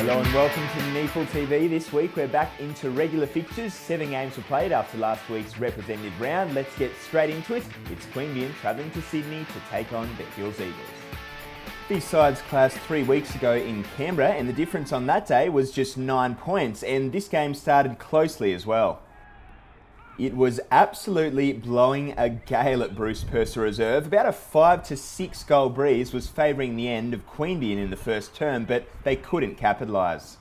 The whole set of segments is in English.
Hello and welcome to NEAFLTV. This week we're back into regular fixtures. 7 games were played after last week's representative round. Let's get straight into it. It's Queanbeyan travelling to Sydney to take on the Hills Eagles. These sides clashed 3 weeks ago in Canberra, and the difference on that day was just 9 points, and this game started closely as well. It was absolutely blowing a gale at Bruce Purser Reserve. About a 5 to 6 goal breeze was favouring the end of Queanbeyan in the first term, but they couldn't capitalise.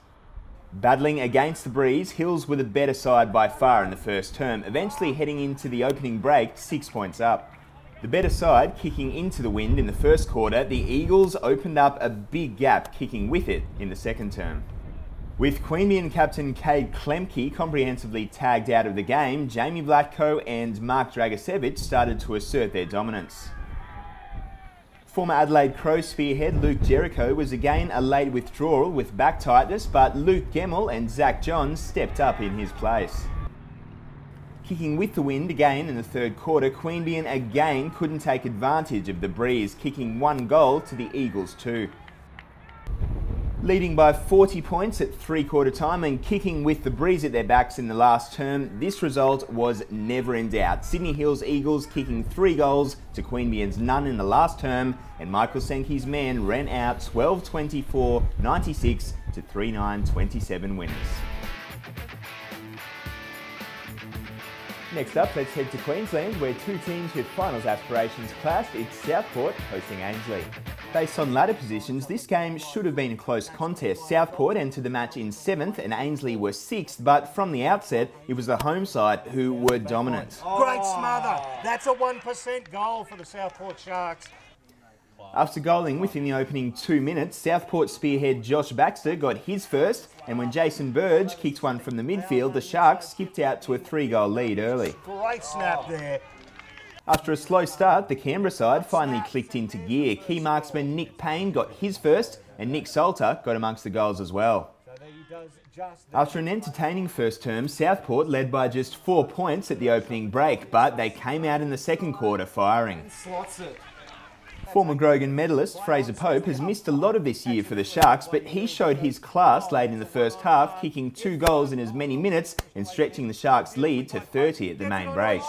Battling against the breeze, Hills were the better side by far in the first term, eventually heading into the opening break 6 points up. The better side kicking into the wind in the first quarter, the Eagles opened up a big gap, kicking with it in the second term. With Queanbeyan captain Cade Klemke comprehensively tagged out of the game, Jamie Vlatko and Mark Dragicevic started to assert their dominance. Former Adelaide Crow spearhead Luke Jericho was again a late withdrawal with back tightness, but Luke Gemmell and Zach Johns stepped up in his place. Kicking with the wind again in the third quarter, Queanbeyan again couldn't take advantage of the breeze, kicking 1 goal to the Eagles 2. Leading by 40 points at three-quarter time and kicking with the breeze at their backs in the last term, this result was never in doubt. Sydney Hills Eagles kicking 3 goals to Queanbeyan's none in the last term, and Michael Sankey's men ran out 12-24-96 to 3-9-27 winners. Next up, let's head to Queensland, where 2 teams with finals aspirations clashed. It's Southport hosting Ainsley. Based on ladder positions, this game should have been a close contest. Southport entered the match in 7th and Ainsley were 6th, but from the outset, it was the home side who were dominant. Great smother. That's a 1% goal for the Southport Sharks. After goaling within the opening 2 minutes, Southport spearhead Josh Baxter got his first, and when Jason Burge kicked one from the midfield, the Sharks skipped out to a 3-goal lead early. Great snap there. After a slow start, the Canberra side finally clicked into gear. Key marksman Nick Payne got his first, and Nick Salter got amongst the goals as well. After an entertaining first term, Southport led by just 4 points at the opening break, but they came out in the second quarter firing. Former Grogan medalist Fraser Pope has missed a lot of this year for the Sharks, but he showed his class late in the first half, kicking 2 goals in as many minutes and stretching the Sharks' lead to 30 at the main break.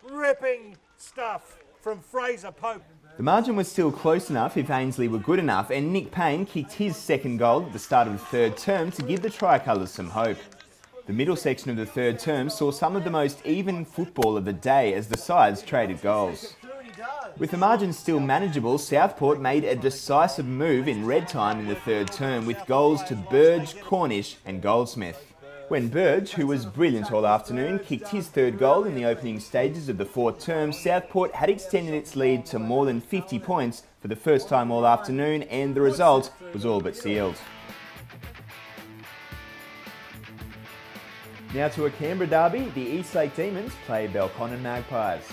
Ripping stuff from Fraser Pope. The margin was still close enough if Ainsley were good enough, and Nick Payne kicked his second goal at the start of the third term to give the Tricolours some hope. The middle section of the third term saw some of the most even football of the day as the sides traded goals. With the margin still manageable, Southport made a decisive move in red time in the third term with goals to Burge, Cornish and Goldsmith. When Burge, who was brilliant all afternoon, kicked his third goal in the opening stages of the fourth term, Southport had extended its lead to more than 50 points for the first time all afternoon, and the result was all but sealed. Now to a Canberra derby, the Eastlake Demons play Belconnen Magpies.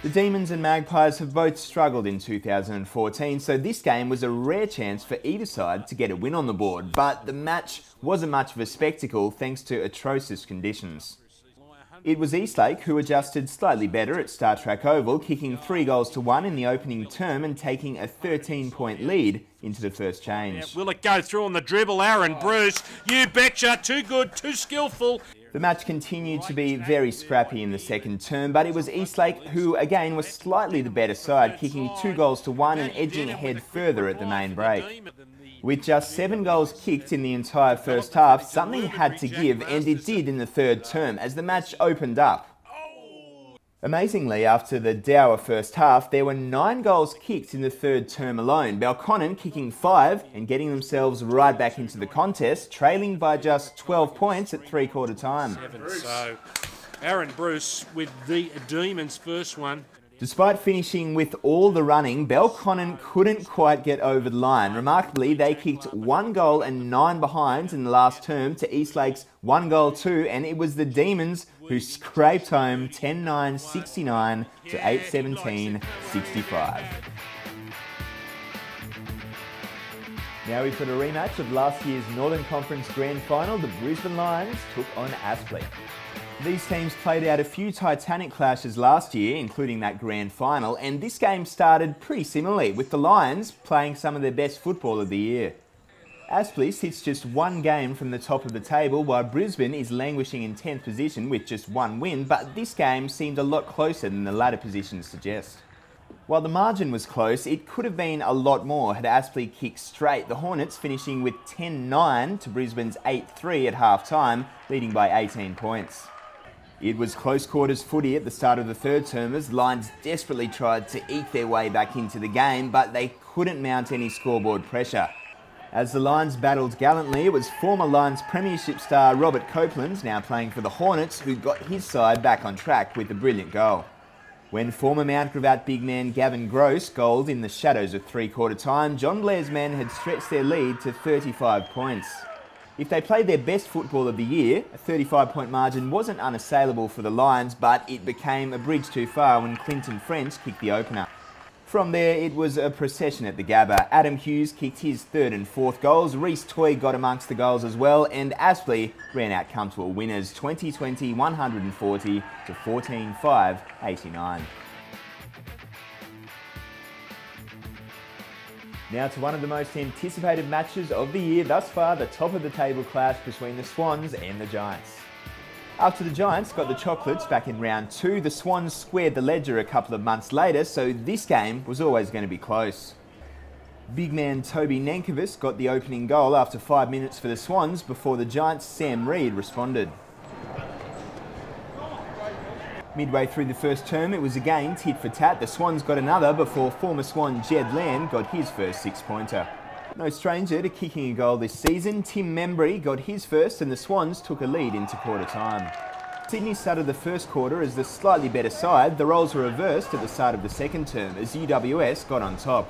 The Demons and Magpies have both struggled in 2014, so this game was a rare chance for either side to get a win on the board, but the match wasn't much of a spectacle thanks to atrocious conditions. It was Eastlake who adjusted slightly better at Star Track Oval, kicking 3 goals to 1 in the opening term and taking a 13-point lead into the first change. Will it go through on the dribble? Aaron Bruce, you betcha, too good, too skillful. The match continued to be very scrappy in the second term, but it was Eastlake who again was slightly the better side, kicking 2 goals to 1 and edging ahead further at the main break. With just 7 goals kicked in the entire first half, something had to give, and it did in the third term as the match opened up. Amazingly, after the dour first half, there were 9 goals kicked in the third term alone. Belconnen kicking 5 and getting themselves right back into the contest, trailing by just 12 points at three-quarter time. So, Aaron Bruce with the Demons' first one. Despite finishing with all the running, Belconnen couldn't quite get over the line. Remarkably, they kicked 1 goal and 9 behinds in the last term to Eastlake's 1 goal 2, and it was the Demons who scraped home 10-9-69 to 8-17-65. Now we've got a rematch of last year's Northern Conference Grand Final. The Brisbane Lions took on Aspley. These teams played out a few titanic clashes last year, including that grand final, and this game started pretty similarly, with the Lions playing some of their best football of the year. Astley sits just one game from the top of the table, while Brisbane is languishing in 10th position with just one win, but this game seemed a lot closer than the ladder positions suggest. While the margin was close, it could have been a lot more had Astley kicked straight, the Hornets finishing with 10-9 to Brisbane's 8-3 at half-time, leading by 18 points. It was close quarters footy at the start of the third term as Lions desperately tried to eke their way back into the game, but they couldn't mount any scoreboard pressure. As the Lions battled gallantly, it was former Lions premiership star Robert Copeland, now playing for the Hornets, who got his side back on track with a brilliant goal. When former Mount Gravatt big man Gavin Gross goaled in the shadows of three-quarter time, John Blair's men had stretched their lead to 35 points. If they played their best football of the year, a 35-point margin wasn't unassailable for the Lions, but it became a bridge too far when Clinton French kicked the opener. From there, it was a procession at the Gabba. Adam Hughes kicked his third and fourth goals, Reece Toy got amongst the goals as well, and Astley ran out comfortable winners, 2020 140 to 14-5 89. Now to one of the most anticipated matches of the year thus far, the top of the table clash between the Swans and the Giants. After the Giants got the chocolates back in round 2, the Swans squared the ledger a couple of months later, so this game was always going to be close. Big man Toby Nankervis got the opening goal after 5 minutes for the Swans before the Giants' Sam Reid responded. Midway through the first term, it was again tit for tat. The Swans got another before former Swan Jed Land got his first six-pointer. No stranger to kicking a goal this season, Tim Membry got his first and the Swans took a lead into quarter time. Sydney started the first quarter as the slightly better side. The roles were reversed at the start of the second term as UWS got on top.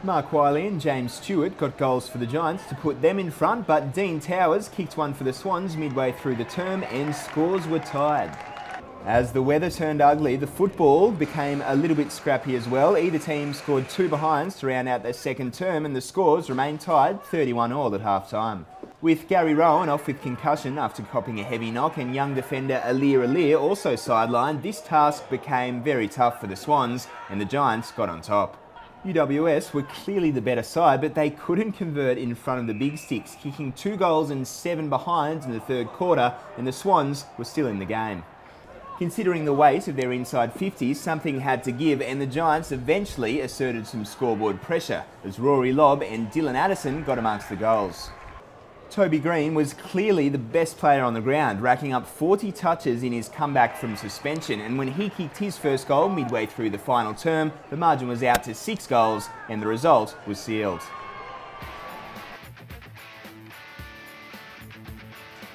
Mark Wiley and James Stewart got goals for the Giants to put them in front, but Dean Towers kicked one for the Swans midway through the term and scores were tied. As the weather turned ugly, the football became a little bit scrappy as well. Either team scored two behinds to round out their second term and the scores remained tied 31-all at half-time. With Gary Rowan off with concussion after copping a heavy knock and young defender Alir also sidelined, this task became very tough for the Swans and the Giants got on top. UWS were clearly the better side, but they couldn't convert in front of the big sticks, kicking 2 goals and 7 behinds in the third quarter, and the Swans were still in the game. Considering the weight of their inside 50s, something had to give and the Giants eventually asserted some scoreboard pressure as Rory Lobb and Dylan Addison got amongst the goals. Toby Green was clearly the best player on the ground, racking up 40 touches in his comeback from suspension, and when he kicked his first goal midway through the final term, the margin was out to 6 goals and the result was sealed.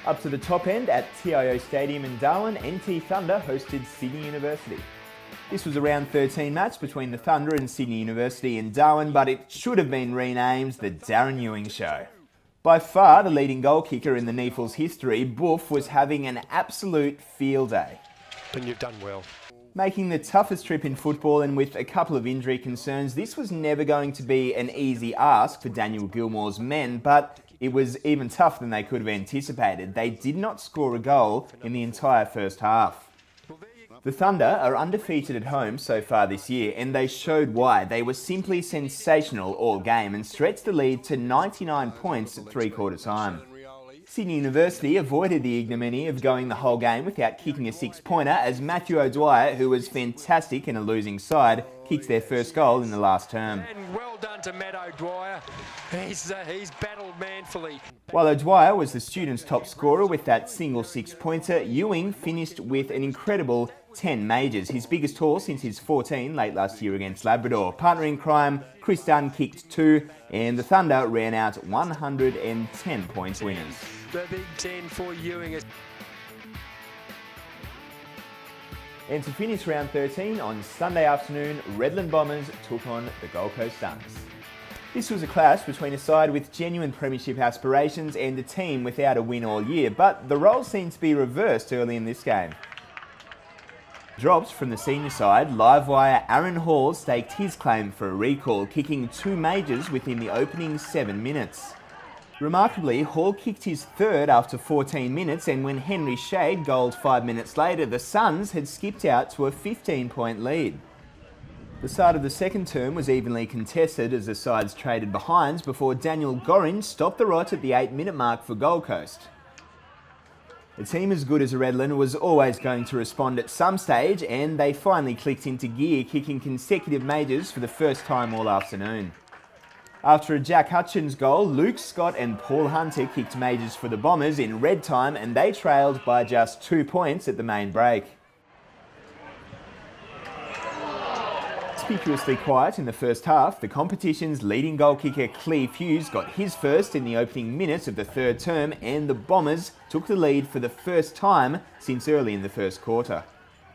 Up to the top end at TIO Stadium in Darwin, NT Thunder hosted Sydney University. This was a round 13 match between the Thunder and Sydney University in Darwin, but it should have been renamed the Darren Ewing Show. By far the leading goal kicker in the NEAFL's history, Boof was having an absolute field day. And you've done well. Making the toughest trip in football and with a couple of injury concerns, this was never going to be an easy ask for Daniel Gilmore's men, but it was even tougher than they could have anticipated. They did not score a goal in the entire first half. The Thunder are undefeated at home so far this year, and they showed why. They were simply sensational all game and stretched the lead to 99 points at three-quarter time. Sydney University avoided the ignominy of going the whole game without kicking a six-pointer as Matthew O'Dwyer, who was fantastic in a losing side, kicked their first goal in the last term. And well done to Matt O'Dwyer. He's battled manfully. While O'Dwyer was the students' top scorer with that single six-pointer, Ewing finished with an incredible 10 majors, his biggest haul since his 14 late last year against Labrador. Partner in crime, Chris Dunn kicked 2, and the Thunder ran out 110 points winners. The Big 10 for Ewing. And to finish round 13 on Sunday afternoon, Redland Bombers took on the Gold Coast Suns. This was a clash between a side with genuine premiership aspirations and a team without a win all year, but the roles seemed to be reversed early in this game. Dropped from the senior side, Livewire Aaron Hall staked his claim for a recall, kicking 2 majors within the opening 7 minutes. Remarkably, Hall kicked his third after 14 minutes, and when Henry Shade goaled 5 minutes later, the Suns had skipped out to a 15-point lead. The start of the second term was evenly contested as the sides traded behinds before Daniel Gorringe stopped the rot at the 8-minute mark for Gold Coast. A team as good as Redland was always going to respond at some stage, and they finally clicked into gear, kicking consecutive majors for the first time all afternoon. After a Jack Hutchins goal, Luke Scott and Paul Hunter kicked majors for the Bombers in red time, and they trailed by just 2 points at the main break. Conspicuously quiet in the first half, the competition's leading goal kicker Cleve Hughes got his first in the opening minutes of the third term, and the Bombers took the lead for the first time since early in the first quarter.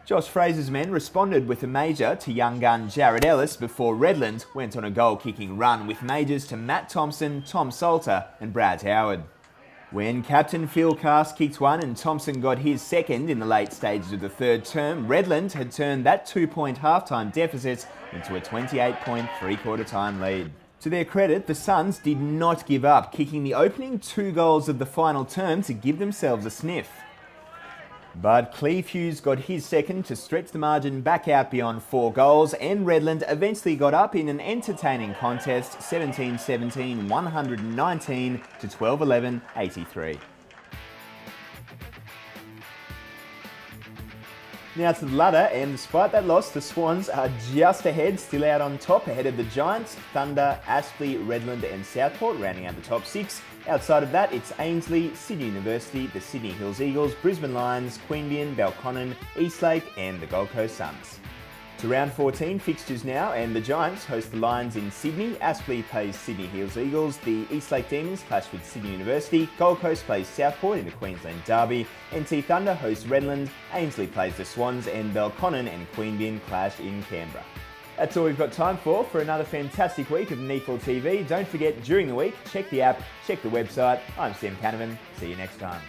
Josh Fraser's men responded with a major to young gun Jared Ellis before Redland went on a goal-kicking run with majors to Matt Thompson, Tom Salter and Brad Howard. When captain Phil Cast kicked one and Thompson got his second in the late stages of the third term, Redland had turned that 2-point halftime deficit into a 28-point three-quarter time lead. To their credit, the Suns did not give up, kicking the opening 2 goals of the final term to give themselves a sniff. But Cleve Hughes got his second to stretch the margin back out beyond 4 goals, and Redland eventually got up in an entertaining contest, 17-17, 119 to 12-11, 83. Now to the ladder, and despite that loss, the Swans are just ahead, still out on top, ahead of the Giants, Thunder, Astley, Redland and Southport, rounding out the top 6. Outside of that, it's Ainsley, Sydney University, the Sydney Hills Eagles, Brisbane Lions, Queanbeyan, Belconnen, Eastlake and the Gold Coast Suns. To round 14 fixtures now, and the Giants host the Lions in Sydney, Astley plays Sydney Hills Eagles, the Eastlake Demons clash with Sydney University, Gold Coast plays Southport in the Queensland Derby, NT Thunder hosts Redland, Ainsley plays the Swans and Belconnen and Queanbeyan clash in Canberra. That's all we've got time for another fantastic week of NEAFLTV. Don't forget, during the week, check the app, check the website. I'm Sam Canavan. See you next time.